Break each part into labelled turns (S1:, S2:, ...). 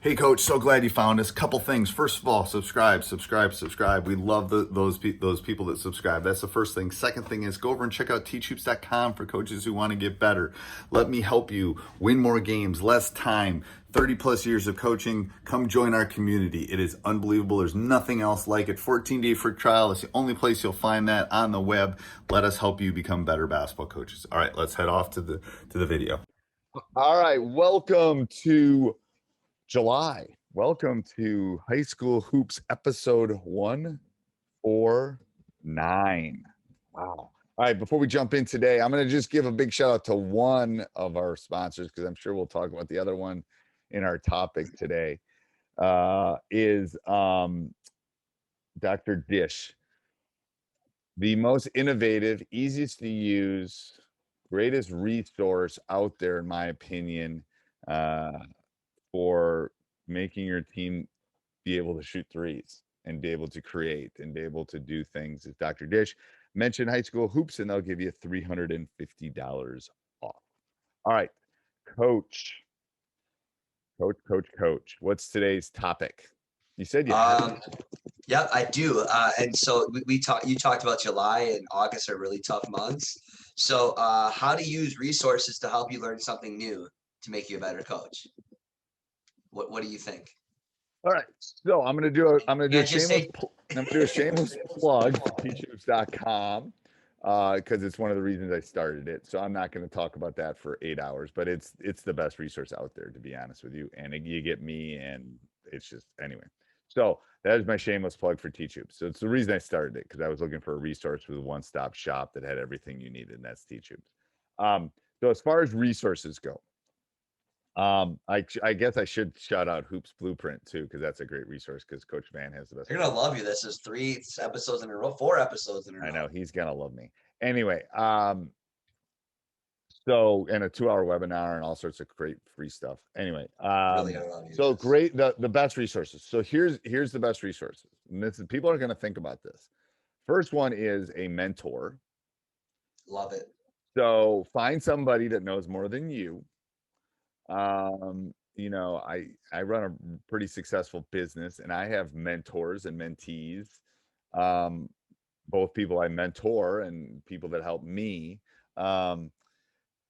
S1: Hey, Coach, so glad you found us. Couple things. First of all, subscribe. We love those people that subscribe. That's the first thing. Second thing is go over and check out teachhoops.com for coaches who want to get better. Let me help you win more games, less time, 30 plus years of coaching. Come join our community. It is unbelievable. There's nothing else like it. 14-day free trial. It's the only place you'll find that on the web. Let us help you become better basketball coaches. All right, let's head off to the video.
S2: All right, welcome to July. Welcome to High School Hoops episode 149. Wow. All right, before we jump in today, I'm going to just give a big shout out to one of our sponsors because I'm sure we'll talk about the other one in our topic today. Is Dr. Dish, the most innovative, easiest to use, greatest resource out there, in my opinion, for making your team be able to shoot threes and be able to create and be able to do things. Is Dr. Dish. Mention High School Hoops and they'll give you $350 off. All right, Coach. What's today's topic? You said you had
S3: Yeah, I do. And so you talked about July and August are really tough months. So how to use resources to help you learn something new to make you a better coach. What do you think?
S2: All right. So I'm gonna do a shameless plug for teachhoops.com because it's one of the reasons I started it. So I'm not going to talk about that for 8 hours, but it's the best resource out there, to be honest with you. And you get me, and it's just anyway. So that is my shameless plug for TeachHoops. So it's the reason I started it, because I was looking for a resource with a one-stop shop that had everything you needed, and that's TeachHoops. So as far as resources go, I guess I should shout out Hoops Blueprint too, because that's a great resource because Coach Van has the best.
S3: They're gonna love you. This is 3 episodes in a row, 4 episodes in a row.
S2: I know he's gonna love me. Anyway, so and a 2-hour webinar and all sorts of great free stuff. Anyway,
S3: Really gonna love you.
S2: so great, the best resources. So here's the best resources. And this is, people are gonna think about this. First one is a mentor.
S3: Love it.
S2: So find somebody that knows more than you. I run a pretty successful business and I have mentors and mentees, both people I mentor and people that help me,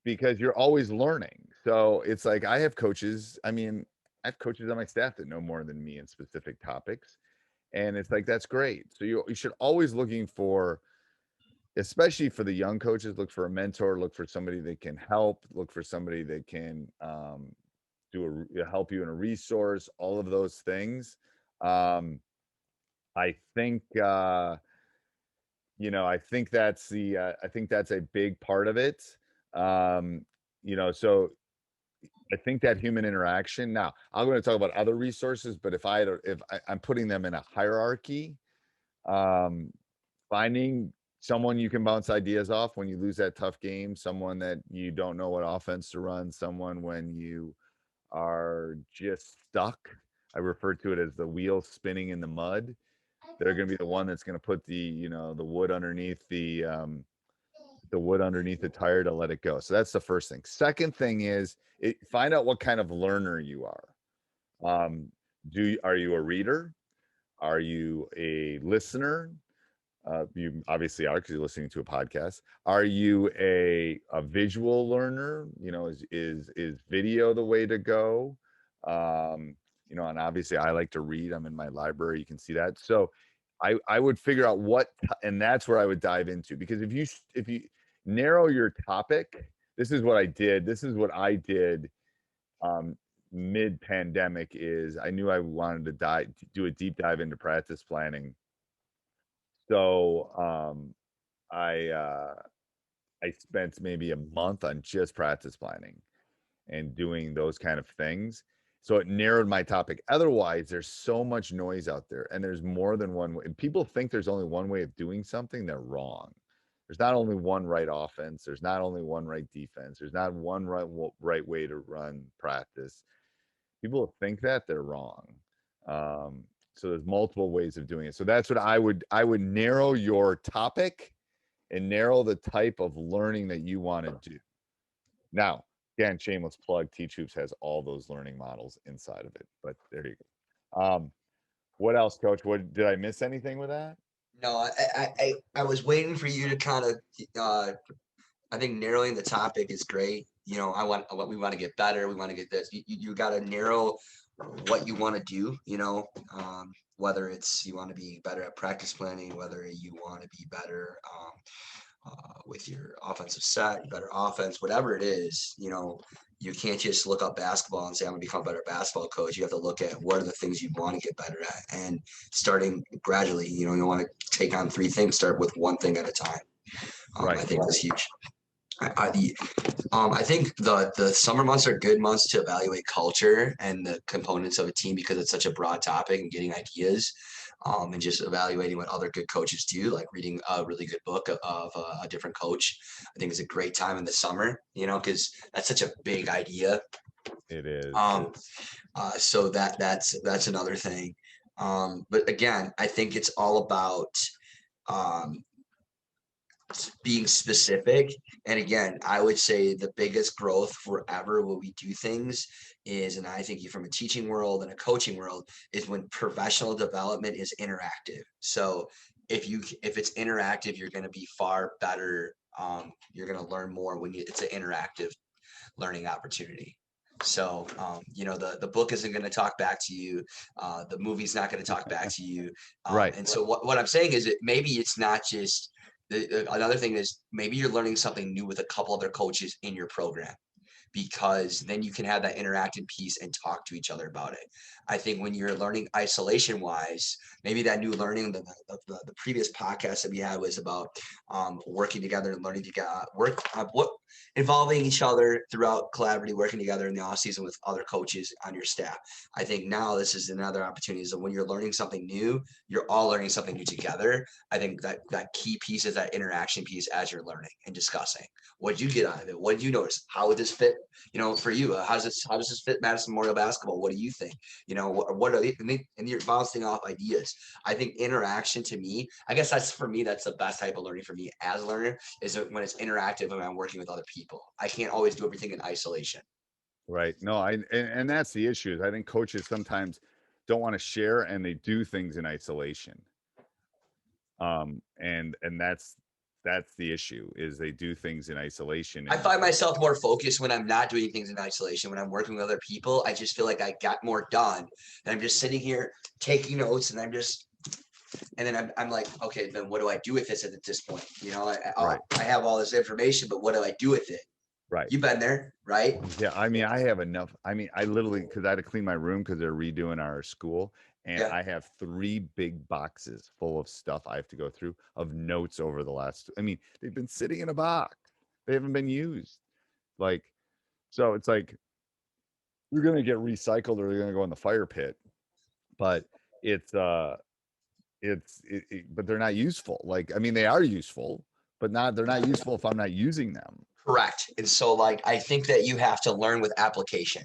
S2: because you're always learning. So it's like I have coaches. I have coaches on my staff that know more than me in specific topics. And it's like, that's great. So you should always looking for, especially for the young coaches, look for a mentor, look for somebody that can help, look for somebody that can help you in a resource, all of those things. I think I think that's a big part of it. So I think that human interaction. Now I'm going to talk about other resources, but if I'm putting them in a hierarchy, finding someone you can bounce ideas off when you lose that tough game, someone that you don't know what offense to run, someone when you are just stuck. I refer to it as the wheel spinning in the mud. They're going to be the one that's going to put the wood underneath the tire to let it go. So that's the first thing. Second thing is find out what kind of learner you are. Are you a reader? Are you a listener? You obviously are, because you're listening to a podcast. Are you a visual learner? Is video the way to go? And obviously I like to read. I'm in my library. You can see that. So I would figure out and that's where I would dive into, because if you narrow your topic, this is what I did. Mid-pandemic is I knew I wanted to do a deep dive into practice planning. So I spent maybe a month on just practice planning and doing those kind of things. So it narrowed my topic. Otherwise, there's so much noise out there, and there's more than one way. People think there's only one way of doing something. They're wrong. There's not only one right offense. There's not only one right defense. There's not one right way to run practice. People think that, they're wrong. So there's multiple ways of doing it. So that's what I would narrow your topic and narrow the type of learning that you want to do. Now, Again, shameless plug. Teach Hoops has all those learning models inside of it. But there you go. What else, Coach? What did I miss anything with that?
S3: No, I was waiting for you to kind of I think narrowing the topic is great. We want to get better. We want to get this. You got to narrow what you want to do. Whether it's you want to be better at practice planning, whether you want to be better with your offensive set, better offense, whatever it is. You can't just look up basketball and say I'm gonna become a better basketball coach. You have to look at what are the things you want to get better at, and starting gradually. You want to take on 3 things. Start with 1 thing at a time.
S2: Right.
S3: I think that's huge. I think the summer months are good months to evaluate culture and the components of a team because it's such a broad topic and getting ideas, and just evaluating what other good coaches do, like reading a really good book of a different coach. I think is a great time in the summer, because that's such a big idea.
S2: It is.
S3: So that's another thing. But again, I think it's all about being specific. And again, I would say the biggest growth forever when we do things is, and I think you from a teaching world and a coaching world, is when professional development is interactive. So if it's interactive, you're going to be far better. You're going to learn more when it's an interactive learning opportunity. So, the book isn't going to talk back to you. The movie's not going to talk back to you.
S2: Right.
S3: And so what I'm saying is that maybe it's not just another thing is maybe you're learning something new with a couple other coaches in your program, because then you can have that interactive piece and talk to each other about it. I think when you're learning isolation wise, maybe that new learning, the previous podcast that we had was about working together and learning together, involving each other throughout collaboratively working together in the off season with other coaches on your staff. I think now this is another opportunity. So when you're learning something new, you're all learning something new together. I think that key piece is that interaction piece as you're learning and discussing. What did you get out of it? What did you notice? How would this fit? For you, how does this fit Madison Memorial basketball? What do you think? What are they? And you're bouncing off ideas. I think interaction to me, I guess that's the best type of learning for me as a learner is when it's interactive and I'm working with other people. I can't always do everything in isolation.
S2: Right. No, and that's the issue. Is I think coaches sometimes don't want to share and they do things in isolation. And that's the issue is they do things in isolation.
S3: I find myself more focused when I'm not doing things in isolation. When I'm working with other people, I just feel like I got more done. And I'm just sitting here taking notes, and then I'm like, okay, then what do I do with this at this point?
S2: Right.
S3: I have all this information, but what do I do with it?
S2: Right.
S3: You've been there, right?
S2: Yeah. I mean, I have enough. I mean, I literally, because I had to clean my room because they're redoing our school. And
S3: Yeah.
S2: I have 3 big boxes full of stuff I have to go through of notes over the last. I mean, they've been sitting in a box. They haven't been used. So it's like they're going to get recycled or they're going to go in the fire pit. But but they're not useful. I mean, they are useful, but they're not useful if I'm not using them.
S3: Correct. And so I think that you have to learn with application,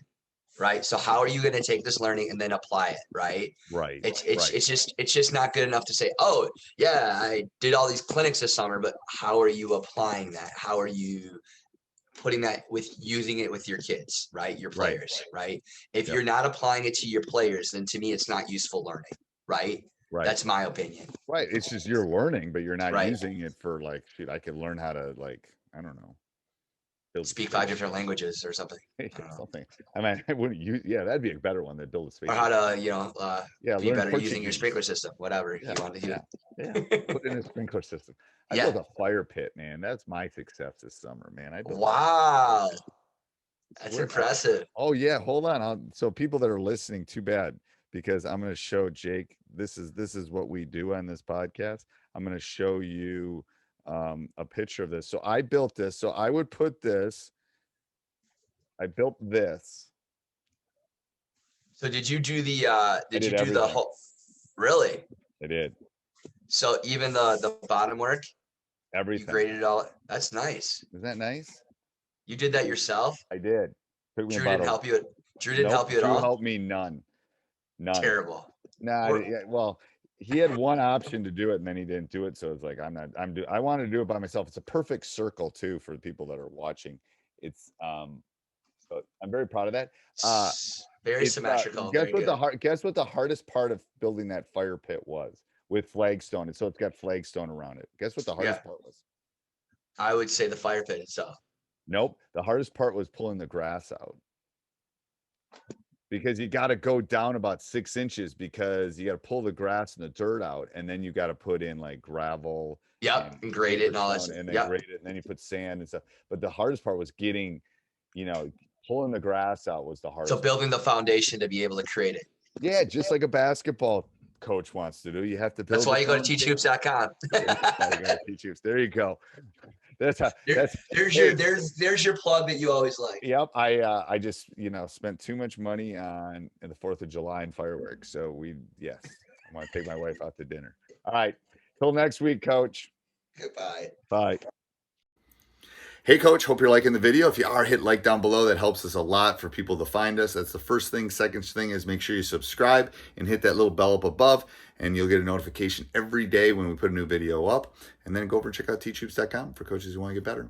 S3: right? So how are you going to take this learning and then apply it, right?
S2: Right.
S3: It's just not good enough to say, oh yeah, I did all these clinics this summer, but how are you applying that? How are you putting that using it with your kids, right? Your players, right? If you're not applying it to your players, then to me, it's not useful learning, right?
S2: Right.
S3: That's my opinion.
S2: Right. It's just you're learning, but you're not
S3: Right.
S2: using it for shoot, I could learn how to I don't know.
S3: Speak 5 different languages or something.
S2: Something. I mean, I wouldn't use. Yeah, that'd be a better one than build a space.
S3: Or how to, be better
S2: Portuguese.
S3: using your sprinkler system, whatever you want to do.
S2: Yeah. Put in a sprinkler system. I built a fire pit, man. That's my success this summer, man.
S3: Wow. That's impressive.
S2: Oh yeah, hold on. So people that are listening, too bad, because I'm going to show Jake. This is what we do on this podcast. I'm going to show you a picture of this. So I built this. So I would put this. I built this.
S3: So did you do the? Did you do
S2: everything.
S3: the whole? Really?
S2: I did.
S3: So even the bottom work.
S2: Everything.
S3: You graded it all. That's nice.
S2: Isn't that nice?
S3: You did that yourself?
S2: I did.
S3: Drew didn't help you. Drew didn't help you at all.
S2: Drew helped me none.
S3: Terrible.
S2: Nah. Well, he had one option to do it, and then he didn't do it. So it's like I want to do it by myself. It's a perfect circle too for the people that are watching. It's So I'm very proud of that.
S3: Very
S2: It's,
S3: symmetrical.
S2: guess
S3: Very
S2: what
S3: good.
S2: guess what the hardest part of building that fire pit was with flagstone, and so it's got flagstone around it. Guess what the
S3: Yeah,
S2: hardest part was?
S3: I would say the fire pit itself.
S2: Nope. The hardest part was pulling the grass out. Because you got to go down about 6 inches because you got to pull the grass and the dirt out, and then you got to put in like gravel
S3: Yep,
S2: and
S3: and grade it and all that
S2: silverstone,
S3: stuff.
S2: and then
S3: Yep.
S2: grade it, and then you put sand and stuff. But the hardest part was getting, pulling the grass out was the
S3: So
S2: hardest.
S3: building the foundation to be able to create it.
S2: Yeah, just like a basketball coach wants to do. You have to build.
S3: That's why
S2: the
S3: you go to
S2: foundation.
S3: teachhoops.com.
S2: That's why you go to teach hoops. There you go. That's how. That's
S3: There's there's your plug that you always like.
S2: Yep. I just spent too much money on the 4th of July and fireworks. So I want to take my wife out to dinner. All right. Till next week, Coach.
S3: Goodbye.
S2: Bye.
S1: Hey, Coach, hope you're liking the video. If you are, hit like down below. That helps us a lot for people to find us. That's the first thing. Second thing is make sure you subscribe and hit that little bell up above, and you'll get a notification every day when we put a new video up. And then go over and check out teachhoops.com for coaches who want to get better.